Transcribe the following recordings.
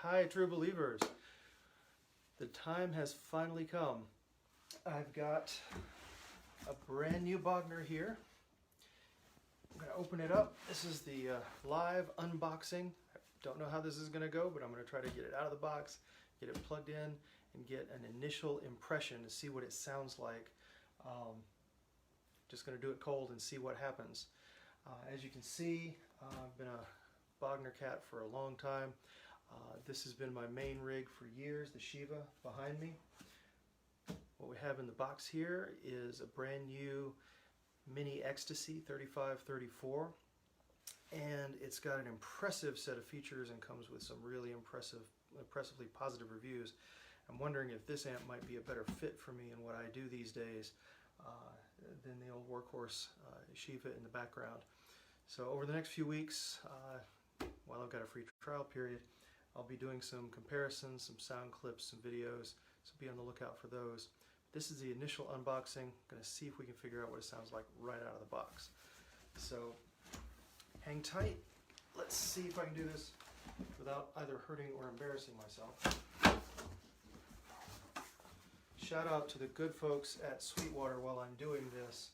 Hi, true believers. The time has finally come. I've got a brand new Bogner here. I'm going to open it up. This is the live unboxing. I don't know how this is going to go, but I'm going to try to get it out of the box, get it plugged in, and get an initial impression to see what it sounds like. Just going to do it cold and see what happens. As you can see, I've been a Bogner cat for a long time. This has been my main rig for years, the Shiva behind me. What we have in the box here is a brand new Mini XTC 3534, and it's got an impressive set of features and comes with some really impressively positive reviews. I'm wondering if this amp might be a better fit for me and what I do these days than the old workhorse Shiva in the background. So over the next few weeks, while I've got a free trial period, I'll be doing some comparisons, some sound clips, some videos, so be on the lookout for those. This is the initial unboxing. I'm going to see if we can figure out what it sounds like right out of the box. So hang tight. Let's see if I can do this without either hurting or embarrassing myself. Shout out to the good folks at Sweetwater while I'm doing this.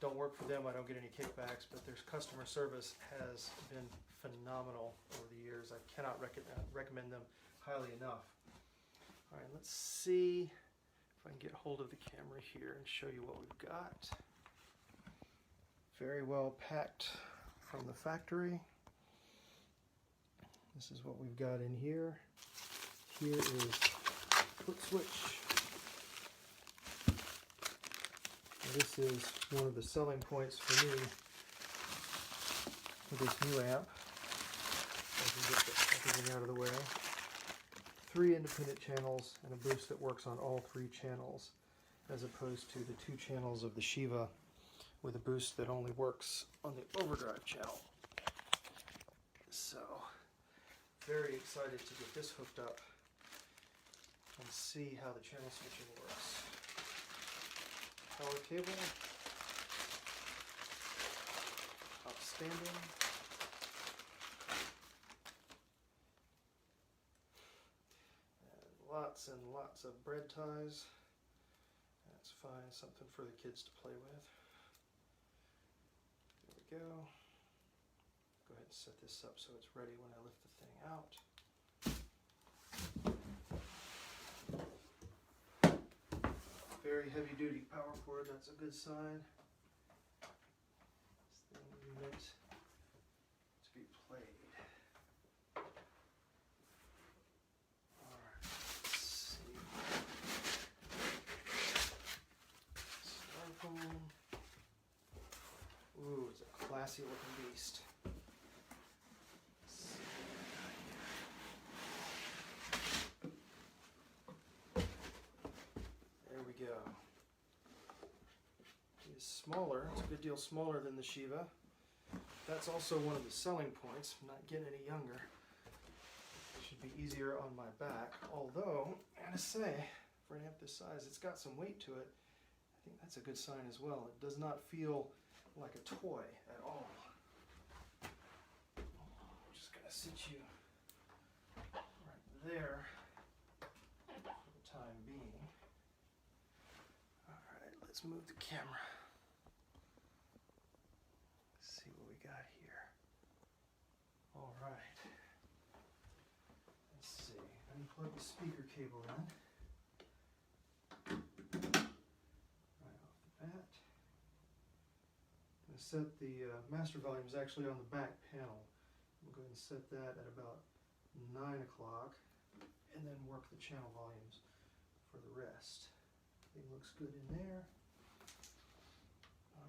Don't work for them, I don't get any kickbacks, but their customer service has been phenomenal over the years. I cannot recommend them highly enough. All right, let's see if I can get hold of the camera here and show you what we've got. Very well packed from the factory. This is what we've got in here. Here is foot switch. This is one of the selling points for me with this new amp. I can get everything out of the way. 3 independent channels and a boost that works on all 3 channels, as opposed to the 2 channels of the Shiva with a boost that only works on the overdrive channel. So, very excited to get this hooked up and see how the channel switching works. Power cable, outstanding. And lots of bread ties. That's fine, something for the kids to play with. There we go. Go ahead and set this up so it's ready when I lift the thing out. Very heavy duty power cord, that's a good sign. This thing is meant to be played. Alright, let's see. Styrofoam. Ooh, it's a classy looking beast. Go. It's smaller, it's a good deal smaller than the Shiva. That's also one of the selling points. I'm not getting any younger. It should be easier on my back, although, I gotta say, for an amp this size, it's got some weight to it. I think that's a good sign as well. It does not feel like a toy at all. I'm just gonna sit you right there for the time being. Let's move the camera. Let's see what we got here. All right. Let's see. Unplug the speaker cable in. Right off the bat. I'm going to set the master volume is actually on the back panel. We'll go ahead and set that at about 9 o'clock and then work the channel volumes for the rest. Everything looks good in there.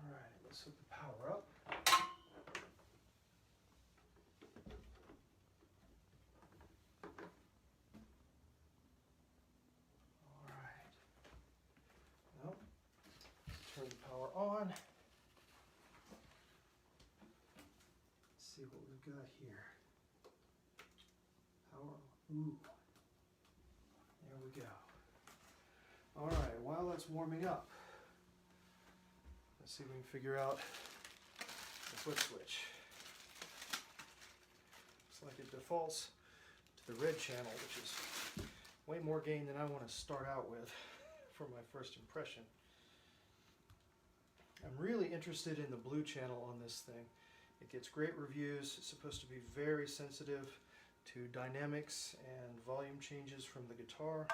Alright, let's hook the power up. Alright. Well, turn the power on. Let's see what we've got here. Power. Ooh. There we go. Alright, while that's warming up, let's see if we can figure out the foot switch. Looks like it defaults to the red channel, which is way more gain than I want to start out with for my first impression. I'm really interested in the blue channel on this thing. It gets great reviews. It's supposed to be very sensitive to dynamics and volume changes from the guitar.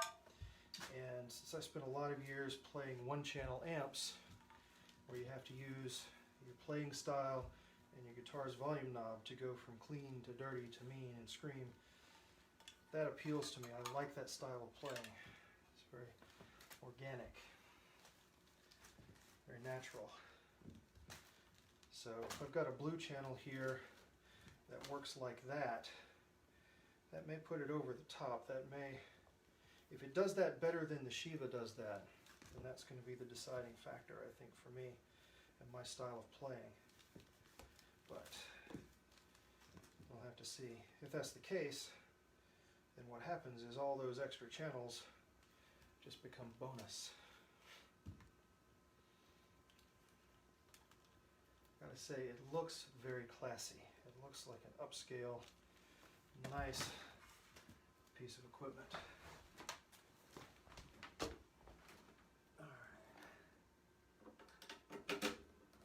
And since I spent a lot of years playing one-channel amps, where you have to use your playing style and your guitar's volume knob to go from clean to dirty to mean and scream, that appeals to me. I like that style of playing. It's very organic, very natural. So if I've got a blue channel here that works like that, that may put it over the top. That may, if it does that better than the Shiva does that, then that's going to be the deciding factor, I think, for me and my style of playing. But we'll have to see. If that's the case, then what happens is all those extra channels just become bonus. Gotta say, it looks very classy. It looks like an upscale, nice piece of equipment. Alright.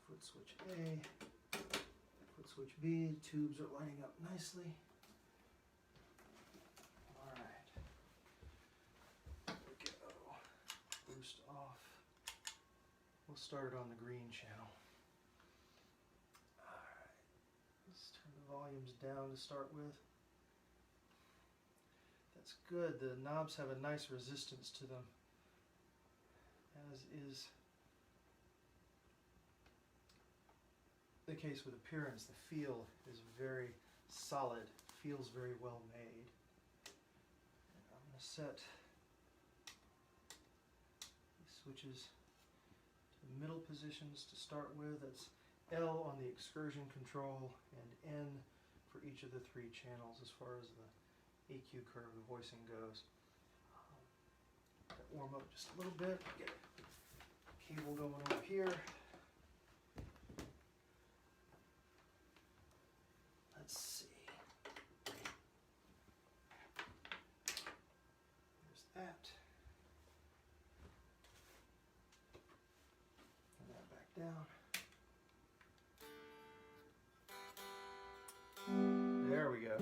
Foot switch A, foot switch B, tubes are lining up nicely. Alright. There we go. Boost off. We'll start it on the green channel. Volumes down to start with. That's good. The knobs have a nice resistance to them, as is the case with appearance. The feel is very solid, feels very well made. And I'm going to set these switches to middle positions to start with. That's L on the excursion control and N for each of the three channels as far as the EQ curve, the voicing goes. Warm up just a little bit, get a cable going over here. Let's see. There's that. Turn that back down. There we go.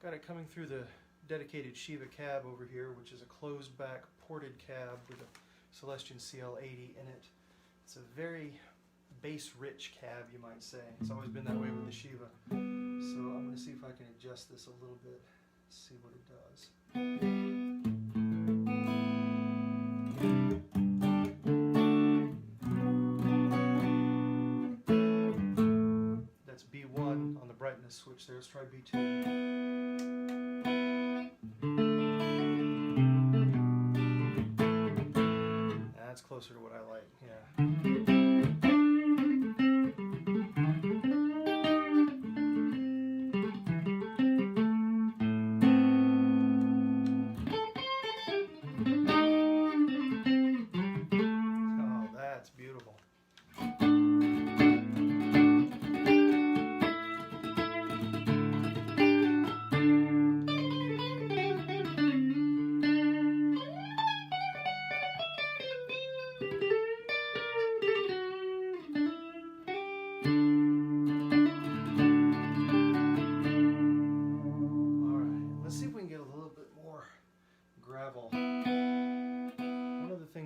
Got it coming through the dedicated Shiva cab over here, which is a closed back ported cab with a Celestion CL80 in it. It's a very bass rich cab, you might say. It's always been that way with the Shiva. So I'm going to see if I can adjust this a little bit, see what it does. That's B1 on the brightness switch there. Let's try B2. That's closer to what I like, yeah.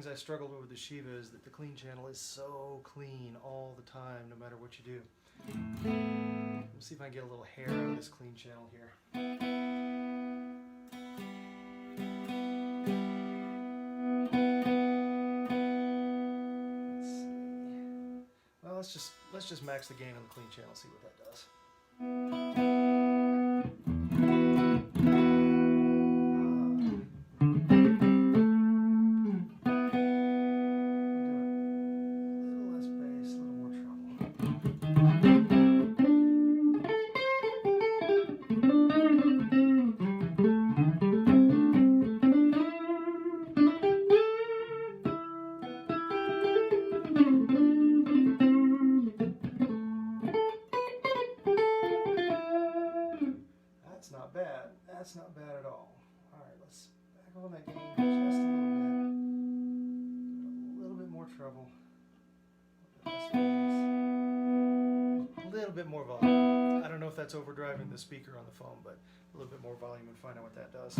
I struggled with the Shiva is that the clean channel is so clean all the time, no matter what you do. Let's see if I can get a little hair out of this clean channel here. Let's see. Well, let's just max the gain on the clean channel, see what that does. Alright, let's back on that gain just a little bit more treble, a little bit more volume. I don't know if that's overdriving the speaker on the phone, but a little bit more volume and find out what that does.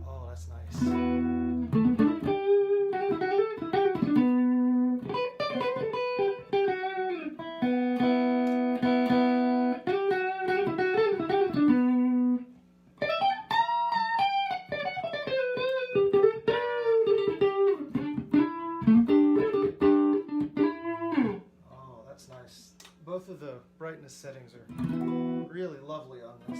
Oh, that's nice. Both of the brightness settings are really lovely on this.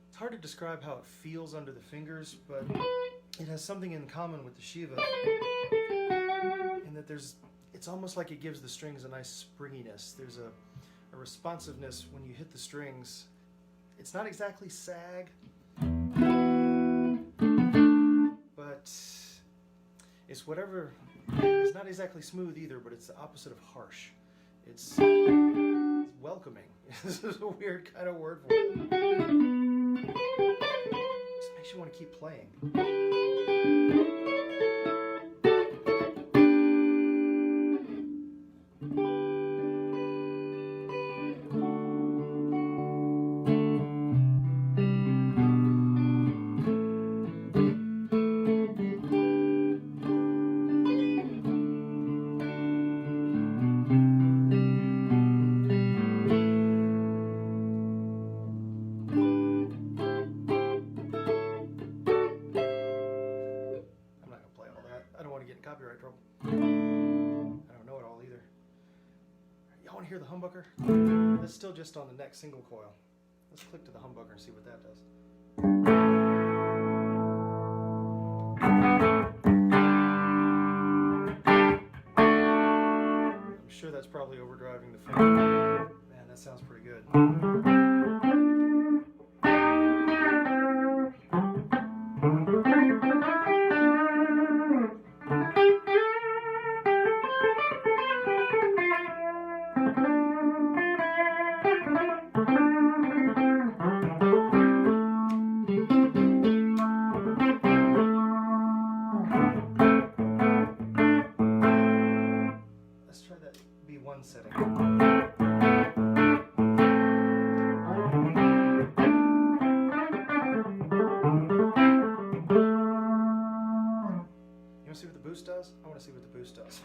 It's hard to describe how it feels under the fingers, but it has something in common with the Shiva in that it's almost like it gives the strings a nice springiness. There's a responsiveness when you hit the strings. It's not exactly sag, but it's whatever. It's not exactly smooth either, but it's the opposite of harsh. It's welcoming. This is a weird kind of word for it. Just makes you want to keep playing. Copyright trouble. I don't know it all either. Y'all want to hear the humbucker? That's still just on the next single coil. Let's click to the humbucker and see what that does. I'm sure that's probably overdriving the finger. Man, that sounds pretty good. B1 setting. You want to see what the boost does? I want to see what the boost does.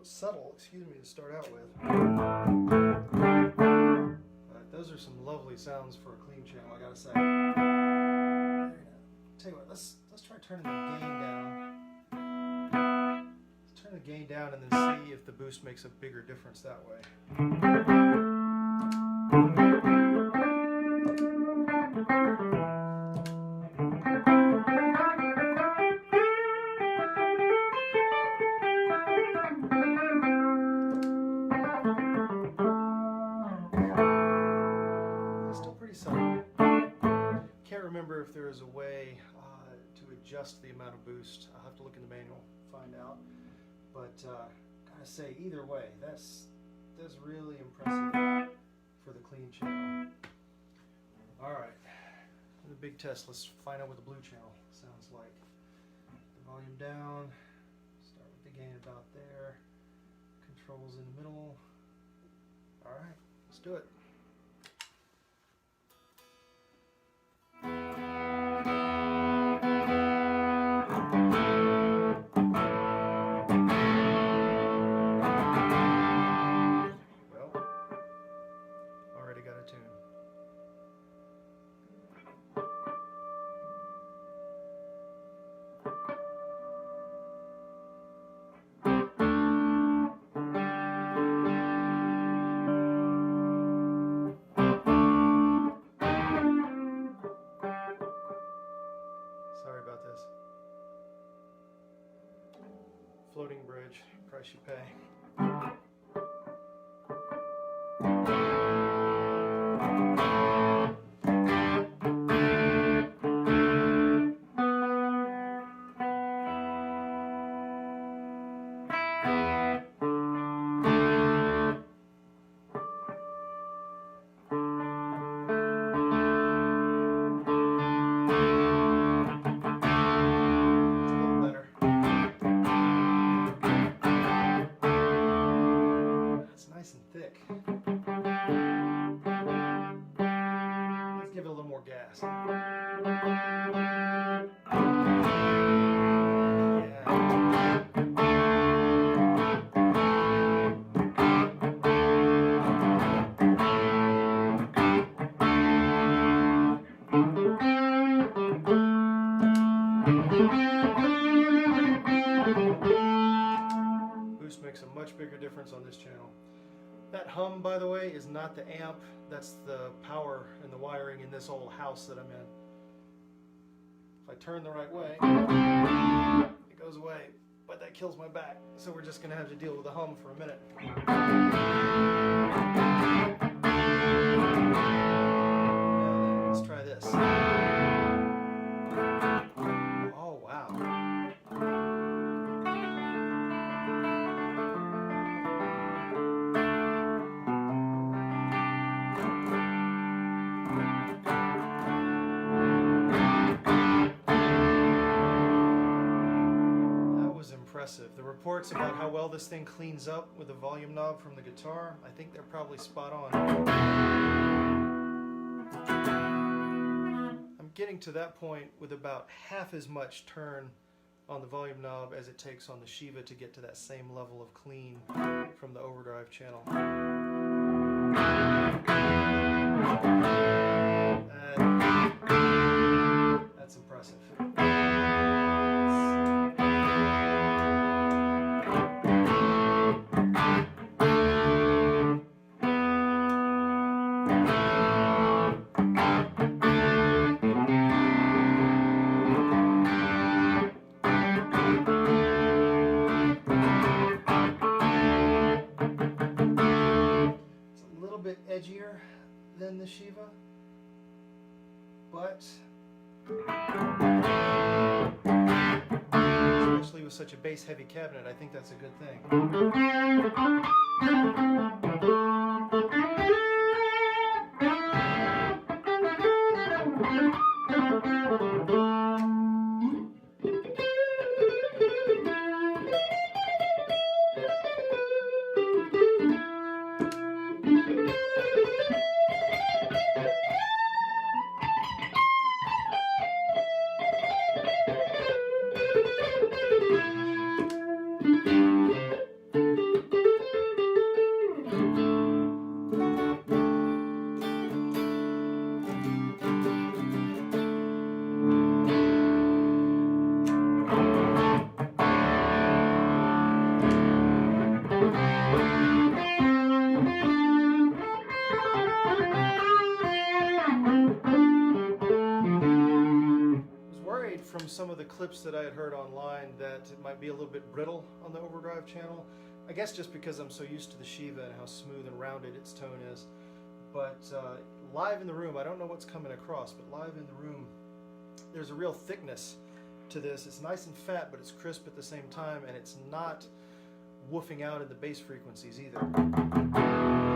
Subtle, excuse me, to start out with. Those are some lovely sounds for a clean channel, I gotta say. Tell you what, let's try turning the gain down. Let's turn the gain down and then see if the boost makes a bigger difference that way. Can't remember if there is a way to adjust the amount of boost. I'll have to look in the manual, find out. But gotta say, either way, that's really impressive for the clean channel. All right, the big test. Let's find out what the blue channel sounds like. The volume down. Start with the gain about there. Controls in the middle. All right, let's do it. Tune. price you pay. Boost makes a much bigger difference on this channel. That hum, by the way, is not the amp. That's the power and the wiring in this old house that I'm in. If I turn the right way, it goes away, but that kills my back. So we're just going to have to deal with the hum for a minute. Let's try this. Oh, wow. The reports about how well this thing cleans up with the volume knob from the guitar, I think they're probably spot on. I'm getting to that point with about half as much turn on the volume knob as it takes on the Shiva to get to that same level of clean from the overdrive channel. That's impressive. Edgier than the Shiva, but especially with such a bass heavy cabinet, I think that's a good thing. From some of the clips that I had heard online that it might be a little bit brittle on the overdrive channel. I guess just because I'm so used to the Shiva and how smooth and rounded its tone is. But live in the room, I don't know what's coming across, but live in the room, there's a real thickness to this. It's nice and fat, but it's crisp at the same time, and it's not woofing out in the bass frequencies either.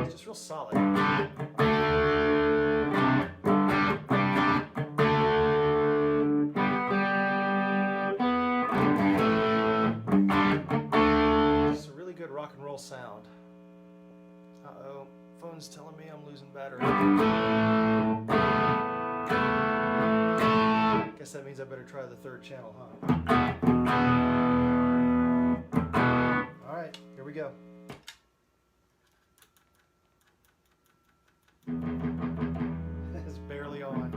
It's just real solid. Rock and roll sound. Uh-oh, phone's telling me I'm losing battery. Guess that means I better try the third channel, huh? Alright, here we go. It's barely on.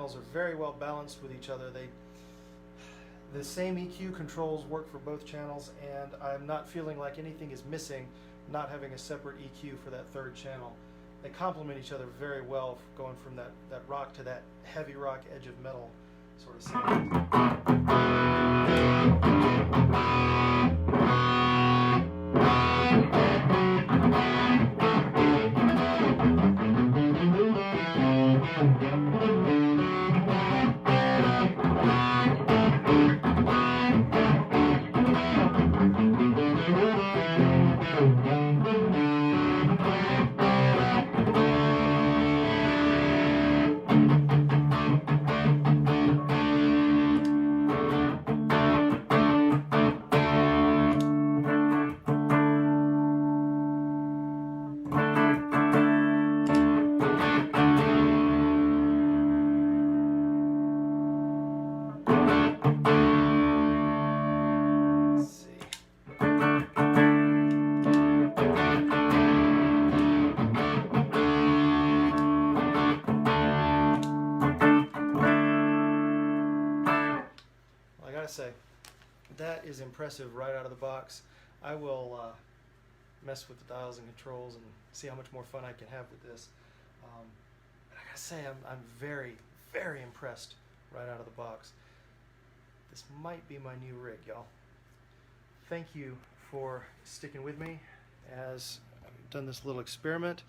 channels are very well balanced with each other. The same EQ controls work for both channels, and I'm not feeling like anything is missing not having a separate EQ for that third channel. They complement each other very well, going from that rock to that heavy rock edge of metal sort of sound. Say, that is impressive right out of the box. I will mess with the dials and controls and see how much more fun I can have with this. But I gotta say, I'm very, very impressed right out of the box. This might be my new rig, y'all. Thank you for sticking with me as I've done this little experiment.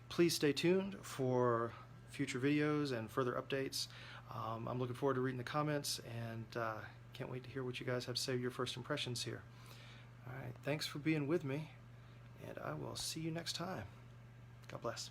Please stay tuned for future videos and further updates. I'm looking forward to reading the comments, and can't wait to hear what you guys have to say, your first impressions here. All right, thanks for being with me, and I will see you next time. God bless.